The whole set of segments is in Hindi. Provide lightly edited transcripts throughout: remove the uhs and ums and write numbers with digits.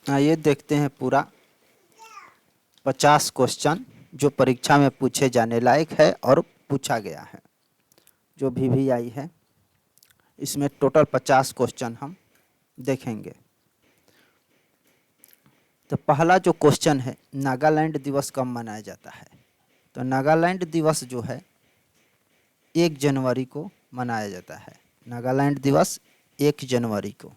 आइए देखते हैं पूरा 50 क्वेश्चन जो परीक्षा में पूछे जाने लायक है और पूछा गया है। जो VVI है इसमें टोटल 50 क्वेश्चन हम देखेंगे। तो पहला जो क्वेश्चन है, नागालैंड दिवस कब मनाया जाता है? तो नागालैंड दिवस जो है 1 जनवरी को मनाया जाता है। नागालैंड दिवस 1 जनवरी को।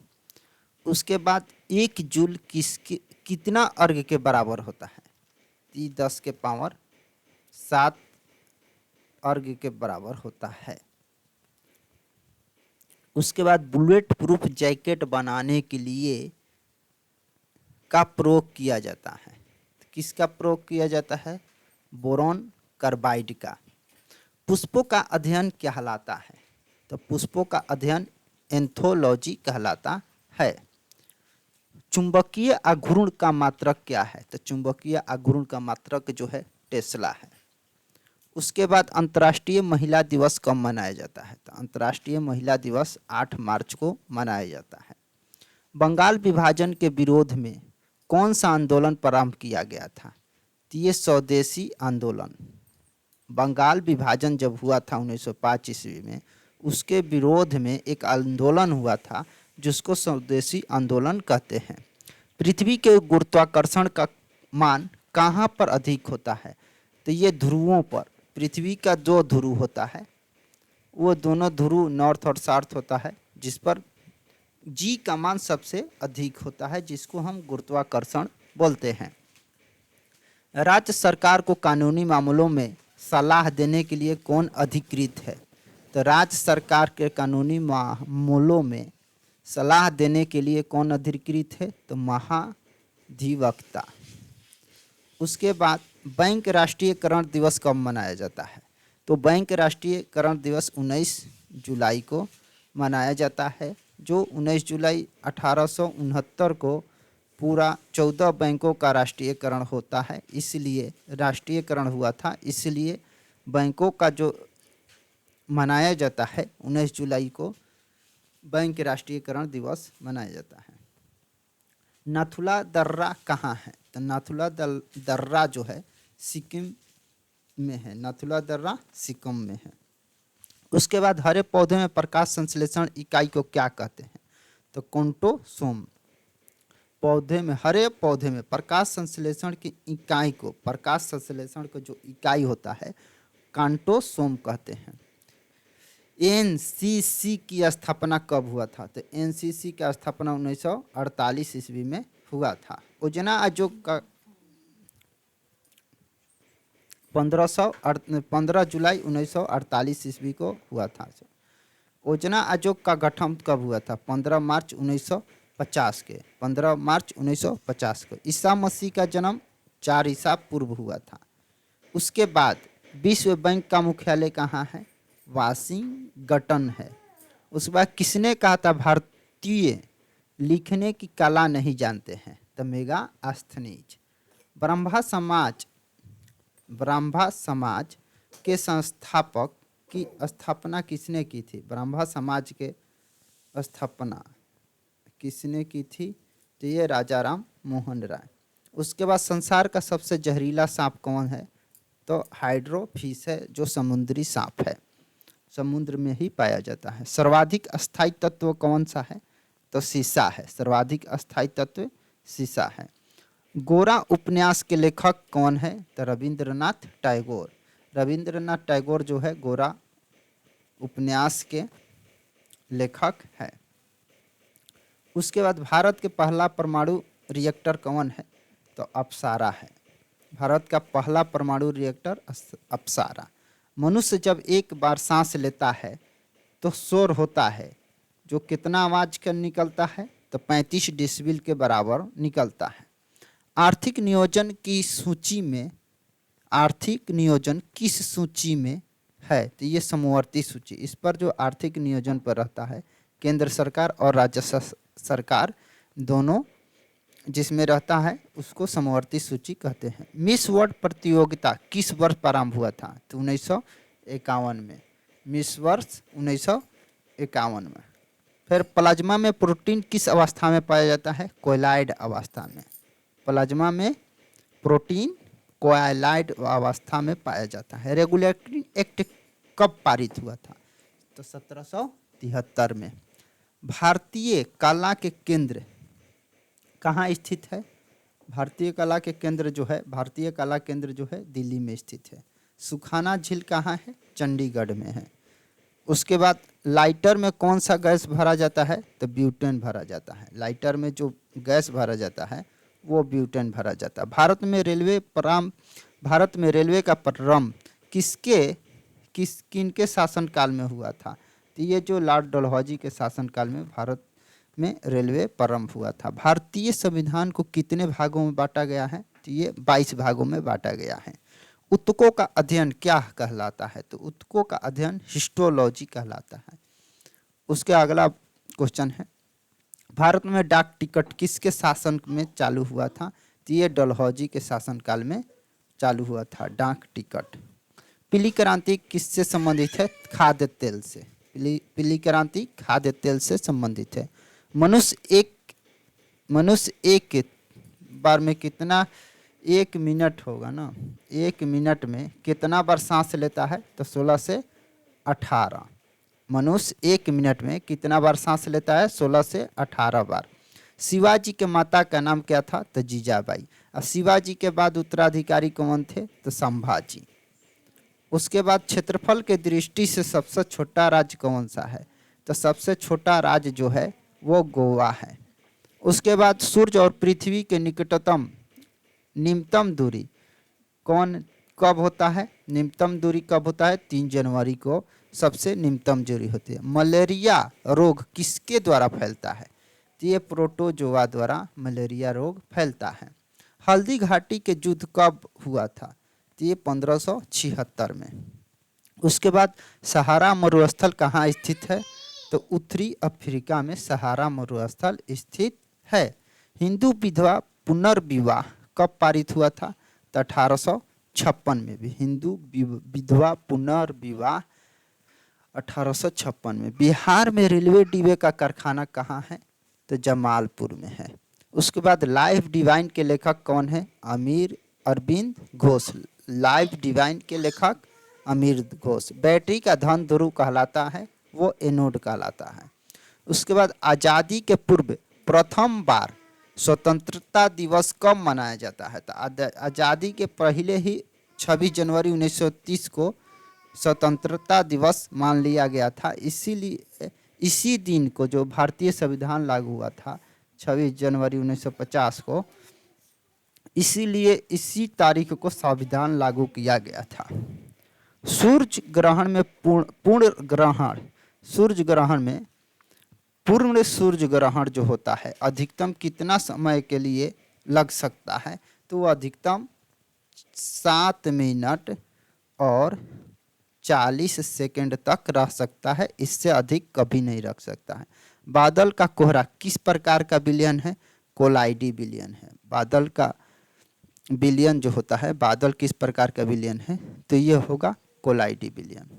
उसके बाद 1 जूल कितना अर्घ के बराबर होता है? 10 के पावर 7 अर्घ के बराबर होता है। उसके बाद बुलेट प्रूफ जैकेट बनाने के लिए का प्रयोग किया जाता है। किसका प्रयोग किया जाता है? बोरॉन कार्बाइड का। पुष्पों का अध्ययन कहलाता है? तो पुष्पों का अध्ययन एंथोलॉजी कहलाता है। चुंबकीय आघूर्ण का मात्रक क्या है? तो चुंबकीय आघूर्ण का मात्रक जो है टेस्ला है। उसके बाद अंतर्राष्ट्रीय महिला दिवस कब मनाया जाता है? तो अंतर्राष्ट्रीय महिला दिवस 8 मार्च को मनाया जाता है। बंगाल विभाजन के विरोध में कौन सा आंदोलन प्रारंभ किया गया था? तो ये स्वदेशी आंदोलन। बंगाल विभाजन जब हुआ था 1905 ईस्वी में, उसके विरोध में एक आंदोलन हुआ था जिसको स्वदेशी आंदोलन कहते हैं। पृथ्वी के गुरुत्वाकर्षण का मान कहाँ पर अधिक होता है? तो ये ध्रुवों पर। पृथ्वी का जो ध्रुव होता है वो दोनों ध्रुव नॉर्थ और साउथ होता है, जिस पर जी का मान सबसे अधिक होता है, जिसको हम गुरुत्वाकर्षण बोलते हैं। राज्य सरकार को कानूनी मामलों में सलाह देने के लिए कौन अधिकृत है? तो राज्य सरकार के कानूनी मामलों में सलाह देने के लिए कौन अधिकृत है? तो महाधिवक्ता। उसके बाद बैंक राष्ट्रीयकरण दिवस कब मनाया जाता है? तो बैंक राष्ट्रीयकरण दिवस 19 जुलाई को मनाया जाता है, जो 19 जुलाई 1869 को पूरा 14 बैंकों का राष्ट्रीयकरण होता है, इसलिए राष्ट्रीयकरण हुआ था, इसलिए बैंकों का जो मनाया जाता है 19 जुलाई को बैंक राष्ट्रीयकरण दिवस मनाया जाता है। नाथुला दर्रा कहाँ है? तो नाथुला दर्रा जो है सिक्किम में है। नाथुला दर्रा सिक्किम में है। उसके बाद हरे पौधे में प्रकाश संश्लेषण इकाई को क्या कहते हैं? तो कंटोसोम। पौधे में, हरे पौधे में प्रकाश संश्लेषण की इकाई को, प्रकाश संश्लेषण का जो इकाई होता है कांटोसोम कहते हैं। एनसीसी की स्थापना कब हुआ था? तो एनसीसी का स्थापना 1948 ईस्वी में हुआ था। योजना आयोग का 15 जुलाई 1948 ईस्वी को हुआ था। योजना आयोग का गठन कब हुआ था? 15 मार्च 1950 के, 15 मार्च 1950 को। ईसा मसीह का जन्म 4 ईसा पूर्व हुआ था। उसके बाद विश्व बैंक का मुख्यालय कहाँ है? वाशिंगटन है। उसके बाद किसने कहा था भारतीय लिखने की कला नहीं जानते हैं? तो मेगास्थनीज। ब्रह्मा समाज के संस्थापक की स्थापना किसने की थी? ब्रह्मा समाज के स्थापना किसने की थी? तो ये राजा राम मोहन राय। उसके बाद संसार का सबसे जहरीला सांप कौन है? तो हाइड्रोफिश है, जो समुद्री सांप है, समुद्र में ही पाया जाता है। सर्वाधिक अस्थायी तत्व कौन सा है? तो सीसा है। सर्वाधिक अस्थायी तत्व सीसा है। गोरा उपन्यास के लेखक कौन है? तो रविंद्रनाथ टैगोर। रविंद्रनाथ टैगोर जो है गोरा उपन्यास के लेखक है। उसके बाद भारत के पहला परमाणु रिएक्टर कौन है? तो अप्सरा है। भारत का पहला परमाणु रिएक्टर अप्सरा। मनुष्य जब एक बार सांस लेता है तो शोर होता है, जो कितना आवाज का निकलता है? तो 35 डेसिबल के बराबर निकलता है। आर्थिक नियोजन की सूची में, आर्थिक नियोजन किस सूची में है? तो ये समवर्ती सूची। इस पर जो आर्थिक नियोजन पर रहता है केंद्र सरकार और राज्य सरकार दोनों जिसमें रहता है उसको समवर्ती सूची कहते हैं। मिस वर्ल्ड प्रतियोगिता किस वर्ष प्रारंभ हुआ था? तो 1951 में। मिस वर्ष 1951 में। फिर प्लाज्मा में प्रोटीन किस अवस्था में पाया जाता है? कोयलाइड अवस्था में। प्लाज्मा में प्रोटीन कोयलाइड अवस्था में पाया जाता है। रेगुलेटरी एक्ट कब पारित हुआ था? तो 1773 में। भारतीय कला के केंद्र कहाँ स्थित है? भारतीय कला केंद्र जो है दिल्ली में स्थित है। सुखाना झील कहाँ है? चंडीगढ़ में है। उसके बाद लाइटर में कौन सा गैस भरा जाता है? तो ब्यूटेन भरा जाता है। लाइटर में जो गैस भरा जाता है वो ब्यूटेन भरा जाता है। भारत में रेलवे का प्रारंभ किनके शासनकाल में हुआ था? तो ये जो लॉर्ड डलहौजी के शासनकाल में भारत में रेलवे प्रारंभ हुआ था। भारतीय संविधान को कितने भागों में बांटा गया है? तो ये 22 भागों में बांटा गया है। ऊतकों का अध्ययन क्या कहलाता है? तो ऊतकों का अध्ययन हिस्टोलॉजी कहलाता है। उसके अगला क्वेश्चन है, भारत में डाक टिकट किसके शासन में चालू हुआ था? तो ये डलहौजी के शासनकाल में चालू हुआ था डाक टिकट। पीली क्रांति किससे संबंधित है? खाद्य तेल से। पीली क्रांति खाद्य तेल से संबंधित है। मनुष्य एक बार में कितना, 1 मिनट होगा ना, 1 मिनट में कितना बार सांस लेता है? तो 16 से 18। मनुष्य 1 मिनट में कितना बार सांस लेता है? 16 से 18 बार। शिवाजी के माता का नाम क्या था? तो जीजाबाई। अब शिवाजी के बाद उत्तराधिकारी कौन थे? तो संभाजी। उसके बाद क्षेत्रफल के दृष्टि से सबसे छोटा राज्य कौन सा है? तो सबसे छोटा राज्य जो है वो गोवा है। उसके बाद सूर्य और पृथ्वी के निम्नतम दूरी कब होता है? निम्नतम दूरी कब होता है? 3 जनवरी को सबसे निम्नतम दूरी होती है। मलेरिया रोग किसके द्वारा फैलता है? तो ये प्रोटोजोआ द्वारा मलेरिया रोग फैलता है। हल्दी घाटी के युद्ध कब हुआ था? तो ये 1576 में। उसके बाद सहारा मरुस्थल कहाँ स्थित है? तो उत्तरी अफ्रीका में सहारा मरुस्थल स्थित है। हिंदू विधवा पुनर्विवाह कब पारित हुआ था? तो 1856 में भी हिंदू विधवा पुनर्विवाह 1856 में। बिहार में रेलवे डिब्बे का कारखाना कहाँ है? तो जमालपुर में है। उसके बाद लाइफ डिवाइन के लेखक कौन है? अमीर अरविंद घोष। लाइफ डिवाइन के लेखक अमीर घोष। बैटरी का धन ध्रुव कहलाता है, वो एनोड कहलाता है। उसके बाद आज़ादी के पूर्व प्रथम बार स्वतंत्रता दिवस कब मनाया जाता है? तो आज़ादी के पहले ही 26 जनवरी 1930 को स्वतंत्रता दिवस मान लिया गया था। इसीलिए इसी दिन को जो भारतीय संविधान लागू हुआ था 26 जनवरी 1950 को, इसीलिए इसी तारीख को संविधान लागू किया गया था। सूर्य ग्रहण में पूर्ण सूर्य ग्रहण जो होता है अधिकतम कितना समय के लिए लग सकता है? तो वो अधिकतम 7 मिनट और 40 सेकंड तक रह सकता है, इससे अधिक कभी नहीं रख सकता है। बादल का कोहरा किस प्रकार का विलयन है? कोलाइडी विलयन है। बादल का विलयन जो होता है, बादल किस प्रकार का विलयन है? तो ये होगा कोलाइडी विलयन।